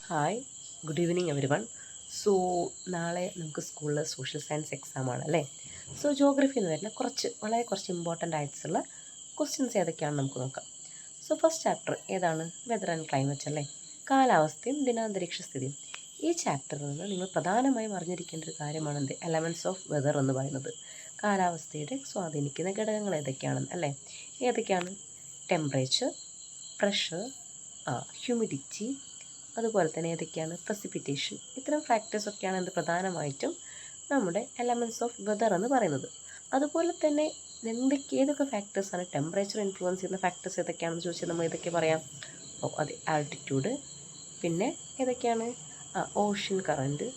Hi, good evening every one. So നാളെ നമുക്ക് സ്കൂളിൽ സോഷ്യൽ സയൻസ് എക്സാമാണ് അല്ലേ. സോ ജോഗ്രഫി എന്ന് വരുന്ന വളരെ കുറച്ച് ഇമ്പോർട്ടൻ്റ് ആയിട്ടുള്ള ക്വസ്റ്റ്യൻസ് ഏതൊക്കെയാണെന്ന് നമുക്ക് നോക്കാം. സോ ഫസ്റ്റ് ചാപ്റ്റർ ഏതാണ്? വെതർ ആൻഡ് ക്ലൈമറ്റ് അല്ലേ, കാലാവസ്ഥയും ദിനാന്തരീക്ഷ സ്ഥിതിയും. ഈ ചാപ്റ്ററിൽ നിന്ന് നിങ്ങൾ പ്രധാനമായും അറിഞ്ഞിരിക്കേണ്ട ഒരു കാര്യമാണ് എലമെൻറ്റ്സ് ഓഫ് വെതർ എന്ന് പറയുന്നത്. കാലാവസ്ഥയുടെ സ്വാധീനിക്കുന്ന ഘടകങ്ങൾ ഏതൊക്കെയാണെന്ന് അല്ലേ. ഏതൊക്കെയാണ്? ടെമ്പറേച്ചർ, പ്രഷർ, ഹ്യൂമിഡിറ്റി, അതുപോലെ തന്നെ ഏതൊക്കെയാണ്? പ്രസിപ്പിറ്റേഷൻ. ഇത്തരം ഫാക്ടേഴ്സൊക്കെയാണ് പ്രധാനമായിട്ടും നമ്മുടെ എലമെൻറ്റ്സ് ഓഫ് വെതർ എന്ന് പറയുന്നത്. അതുപോലെ തന്നെ ഏതൊക്കെ ഫാക്ടേഴ്സാണ് ടെമ്പറേച്ചർ ഇൻഫ്ലുവൻസ് ചെയ്യുന്ന ഫാക്ടേഴ്സ് ഏതൊക്കെയാണെന്ന് ചോദിച്ചാൽ നമ്മൾ ഏതൊക്കെ പറയാം? അതെ, ആൾട്ടിറ്റ്യൂഡ്, പിന്നെ ഏതൊക്കെയാണ്? Ocean current,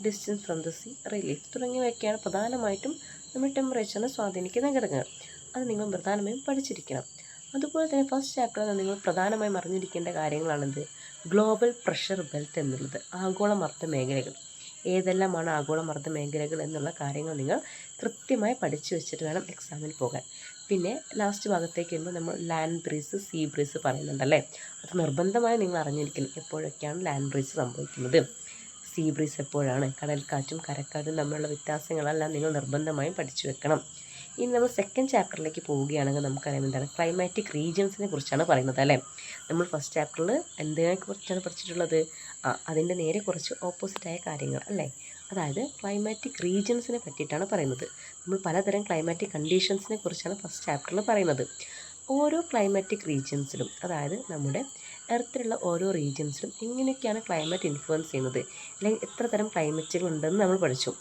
distance from the sea, relief തുടങ്ങിയവയൊക്കെയാണ് പ്രധാനമായിട്ടും നമ്മൾ ടെമ്പറേച്ചറിനെ സ്വാധീനിക്കുന്ന ഘടകങ്ങൾ. അത് നിങ്ങൾ പ്രധാനമായും പഠിച്ചിരിക്കണം. അതുപോലെ തന്നെ ഫസ്റ്റ് ചാപ്റ്ററിൽ നിങ്ങൾ പ്രധാനമായും അറിഞ്ഞിരിക്കേണ്ട കാര്യങ്ങളാണെന്ത്? ഗ്ലോബൽ പ്രഷർ ബെൽറ്റ് എന്നുള്ളത്, ആഗോളമർദ്ദ മേഖലകൾ. ഏതെല്ലാമാണ് ആഗോളമർദ്ദ മേഖലകൾ എന്നുള്ള കാര്യങ്ങൾ നിങ്ങൾ കൃത്യമായി പഠിച്ചു വെച്ചിട്ട് വേണം എക്സാമിന് പോകാൻ. പിന്നെ ലാസ്റ്റ് ഭാഗത്തേക്ക് വരുമ്പോൾ നമ്മൾ ലാൻഡ് ബ്രീസ്, സീ ബ്രീസ് പറയുന്നുണ്ടല്ലേ. അത് നിർബന്ധമായി നിങ്ങൾ അറിഞ്ഞിരിക്കണം. എപ്പോഴൊക്കെയാണ് ലാൻഡ് ബ്രീസ് സംഭവിക്കുന്നത്, സീ ബ്രീസ് എപ്പോഴാണ്, കടൽക്കാറ്റും കരക്കാറ്റും തമ്മിലുള്ള വ്യത്യാസങ്ങളെല്ലാം നിങ്ങൾ നിർബന്ധമായും പഠിച്ചു വെക്കണം. ഇനി നമ്മൾ സെക്കൻഡ് ചാപ്റ്ററിലേക്ക് പോവുകയാണെങ്കിൽ നമുക്കറിയാം എന്താണ് ക്ലൈമാറ്റിക് റീജിയൻസിനെ കുറിച്ചാണ് പറയുന്നത് അല്ലേ. നമ്മൾ ഫസ്റ്റ് ചാപ്റ്ററിൽ എന്തിനെക്കുറിച്ചാണ് പഠിച്ചിട്ടുള്ളത്? അതിൻ്റെ നേരെ കുറച്ച് ഓപ്പോസിറ്റായ കാര്യങ്ങൾ അല്ലേ. അതായത് ക്ലൈമാറ്റിക് റീജിയൻസിനെ പറ്റിയിട്ടാണ് പറയുന്നത്. നമ്മൾ പലതരം ക്ലൈമാറ്റിക് കണ്ടീഷൻസിനെ കുറിച്ചാണ് ഫസ്റ്റ് ചാപ്റ്ററിൽ പറയുന്നത്. ഓരോ ക്ലൈമാറ്റിക് റീജിയൻസിലും, അതായത് നമ്മുടെ എർത്തിലുള്ള ഓരോ റീജിയൻസിലും എങ്ങനെയൊക്കെയാണ് ക്ലൈമറ്റ് ഇൻഫ്ലുവൻസ് ചെയ്യുന്നത്, അല്ലെങ്കിൽ എത്ര തരം ക്ലൈമറ്റുകൾ ഉണ്ടെന്ന് നമ്മൾ പഠിച്ചു.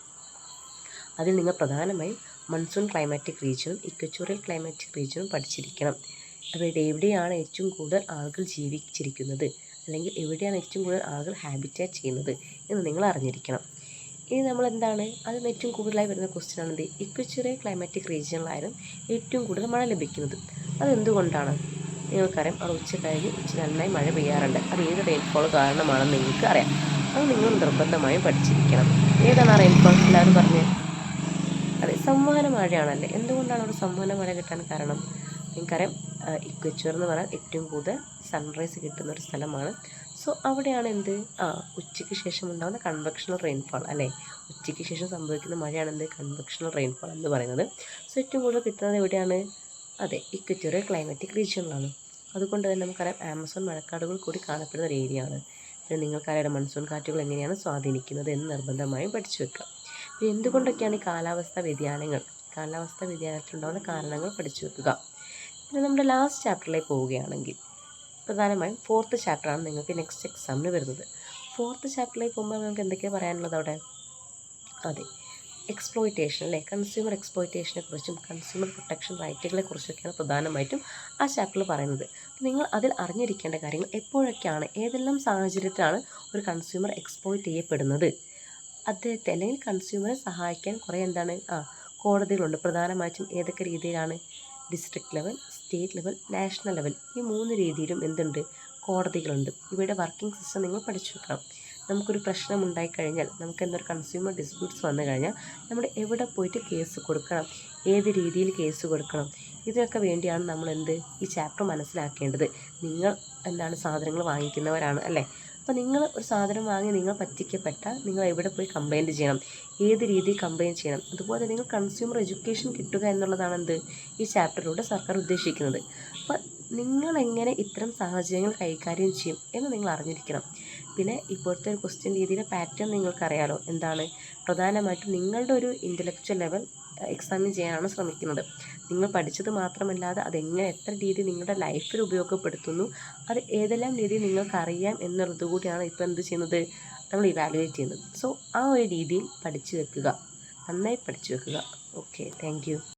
അതിൽ നിങ്ങൾ പ്രധാനമായും മൺസൂൺ ക്ലൈമാറ്റിക് റീജിയനും ഇക്വറ്റോറിയൽ ക്ലൈമാറ്റിക് റീജിയനും പഠിച്ചിരിക്കണം. അവിടെ എവിടെയാണ് ഏറ്റവും കൂടുതൽ ആളുകൾ ജീവിച്ചിരിക്കുന്നത്, അല്ലെങ്കിൽ എവിടെയാണ് ഏറ്റവും കൂടുതൽ ആളുകൾ ഹാബിറ്റേറ്റ് ചെയ്യുന്നത് എന്ന് നിങ്ങൾ അറിഞ്ഞിരിക്കണം. ഇനി നമ്മൾ എന്താണ് അതിൽ ഏറ്റവും കൂടുതലായി വരുന്ന ക്വസ്റ്റ്യൻ ആണെന്ത്? ഇക്വറ്റോറിയൽ ക്ലൈമാറ്റിക് റീജിയനിലായാലും ഏറ്റവും കൂടുതൽ മഴ ലഭിക്കുന്നത്. അതെന്തുകൊണ്ടാണ്? നിങ്ങൾക്കറിയാം, അവിടെ ഉച്ച കഴിഞ്ഞ് നന്നായി മഴ പെയ്യാറുണ്ട്. അത് ഏത് റെയിൻഫോൾ കാരണമാണെന്ന് നിങ്ങൾക്ക് അറിയാം. അത് നിങ്ങൾ നിർബന്ധമായും പഠിച്ചിരിക്കണം. ഏതാണ് ആ റെയിൻഫോൾ? എല്ലാവരും പറഞ്ഞ്. അതെ, സംവഹന മഴയാണല്ലേ. എന്തുകൊണ്ടാണ് അവിടെ സംവഹന മഴ കിട്ടാൻ കാരണം? നിങ്ങൾക്കറിയാം, ഇക്വറ്റോർ എന്ന് പറഞ്ഞാൽ ഏറ്റവും കൂടുതൽ സൺറൈസ് കിട്ടുന്ന ഒരു സ്ഥലമാണ്. സോ അവിടെയാണ് ഉച്ചയ്ക്ക് ശേഷം ഉണ്ടാകുന്ന കൺവെക്ഷണൽ റെയിൻഫാൾ അല്ലേ. ഉച്ചയ്ക്ക് ശേഷം സംഭവിക്കുന്ന മഴയാണ് കൺവെക്ഷണൽ റെയിൻഫാൾ എന്ന് പറയുന്നത്. സോ ഏറ്റവും കൂടുതൽ കിട്ടുന്നത് എവിടെയാണ്? അതെ, ഇക്വറ്റോറിയൽ ക്ലൈമാറ്റിക് റീജിയനിലാണ്. അതുകൊണ്ട് തന്നെ നമുക്കറിയാം ആമസോൺ മഴക്കാടുകൾ കൂടി കാണപ്പെടുന്ന ഒരു ഏരിയ ആണ്. പിന്നെ നിങ്ങൾക്കറിയാം മൺസൂൺ കാറ്റുകൾ എങ്ങനെയാണ് സ്വാധീനിക്കുന്നത് എന്ന് നിർബന്ധമായും പഠിച്ചു വെക്കുക. പിന്നെ എന്തുകൊണ്ടൊക്കെയാണ് ഈ കാലാവസ്ഥാ വ്യതിയാനത്തിലുണ്ടാകുന്ന കാരണങ്ങൾ പഠിച്ചു വെക്കുക. പിന്നെ നമ്മുടെ ലാസ്റ്റ് ചാപ്റ്ററിലേക്ക് പോവുകയാണെങ്കിൽ പ്രധാനമായും ഫോർത്ത് ചാപ്റ്ററാണ് നിങ്ങൾക്ക് നെക്സ്റ്റ് എക്സാമിന് വരുന്നത്. ഫോർത്ത് ചാപ്റ്ററിലേക്ക് പോകുമ്പോൾ നമുക്ക് എന്തൊക്കെയാണ് പറയാനുള്ളത് അവിടെ? അതെ, എക്സ്പ്ലോയിറ്റേഷൻ അല്ലേ, കൺസ്യൂമർ എക്സ്പ്ലോയിറ്റേഷനെ കുറിച്ചും കൺസ്യൂമർ പ്രൊട്ടക്ഷൻ റൈറ്റുകളെ കുറിച്ചൊക്കെയാണ് പ്രധാനമായിട്ടും ആ ചാപ്റ്ററിൽ പറയുന്നത്. നിങ്ങൾ അതിൽ അറിഞ്ഞിരിക്കേണ്ട കാര്യങ്ങൾ എപ്പോഴൊക്കെയാണ്, ഏതെല്ലാം സാഹചര്യത്തിലാണ് ഒരു കൺസ്യൂമർ എക്സ്പ്ലോയിറ്റ് ചെയ്യപ്പെടുന്നത്, അദ്ദേഹത്തെ അല്ലെങ്കിൽ കൺസ്യൂമറെ സഹായിക്കാൻ കുറേ കോടതികളുണ്ട്. പ്രധാനമായിട്ടും ഏതൊക്കെ രീതിയിലാണ്? District level, state level, national level, ഈ 3 രീതിയിലും കോടതികളുണ്ട്. ഇവയുടെ വർക്കിംഗ് സിസ്റ്റം നിങ്ങൾ പഠിച്ചു വെക്കണം. നമുക്കൊരു പ്രശ്നം ഉണ്ടായിക്കഴിഞ്ഞാൽ, നമുക്ക് എന്തൊരു കൺസ്യൂമർ ഡിസ്പ്യൂട്ട്സ് വന്നു കഴിഞ്ഞാൽ നമ്മൾ എവിടെ പോയിട്ട് കേസ് കൊടുക്കണം, ഏത് രീതിയിൽ കേസ് കൊടുക്കണം, ഇതിനൊക്കെ വേണ്ടിയാണ് നമ്മൾ ഈ ചാപ്റ്റർ മനസ്സിലാക്കേണ്ടത്. നിങ്ങൾ സാധനങ്ങൾ വാങ്ങിക്കുന്നവരാണ് അല്ലേ. അപ്പോൾ നിങ്ങൾ ഒരു സാധനം വാങ്ങി നിങ്ങൾ പറ്റിക്കപ്പെട്ടാൽ നിങ്ങൾ എവിടെ പോയി കംപ്ലയിൻറ്റ് ചെയ്യണം, ഏത് രീതിയിൽ കംപ്ലയിൻറ്റ് ചെയ്യണം. അതുപോലെ നിങ്ങൾ കൺസ്യൂമർ എഡ്യൂക്കേഷൻ കിട്ടുക എന്നുള്ളതാണ് ഈ ചാപ്റ്ററിലൂടെ സർക്കാർ ഉദ്ദേശിക്കുന്നത്. അപ്പോൾ നിങ്ങളെങ്ങനെ ഇത്തരം സാഹചര്യങ്ങൾ കൈകാര്യം ചെയ്യും എന്ന് നിങ്ങൾ അറിഞ്ഞിരിക്കണം. പിന്നെ ഇപ്പോഴത്തെ ഒരു ക്വസ്റ്റ്യൻ രീതിയിലെ പാറ്റേൺ നിങ്ങൾക്കറിയാലോ. പ്രധാനമായിട്ടും നിങ്ങളുടെ ഒരു ഇൻ്റലക്ച്വൽ ലെവൽ എക്സാമിൻ ചെയ്യാനാണ് ശ്രമിക്കുന്നത്. നിങ്ങൾ പഠിച്ചത് മാത്രമല്ലാതെ അതെങ്ങനെ എത്ര രീതി നിങ്ങളുടെ ലൈഫിൽ ഉപയോഗപ്പെടുത്തുന്നു, അത് ഏതെല്ലാം രീതി നിങ്ങൾക്കറിയാം എന്നുള്ളത് കൂടിയാണ് ഇപ്പോൾ ചെയ്യുന്നത്, നമ്മൾ ഇവാലുവേറ്റ് ചെയ്യുന്നത്. സോ ആ ഒരു രീതിയിൽ പഠിച്ചു വെക്കുക, നന്നായി പഠിച്ചു വെക്കുക. Okay, thank you.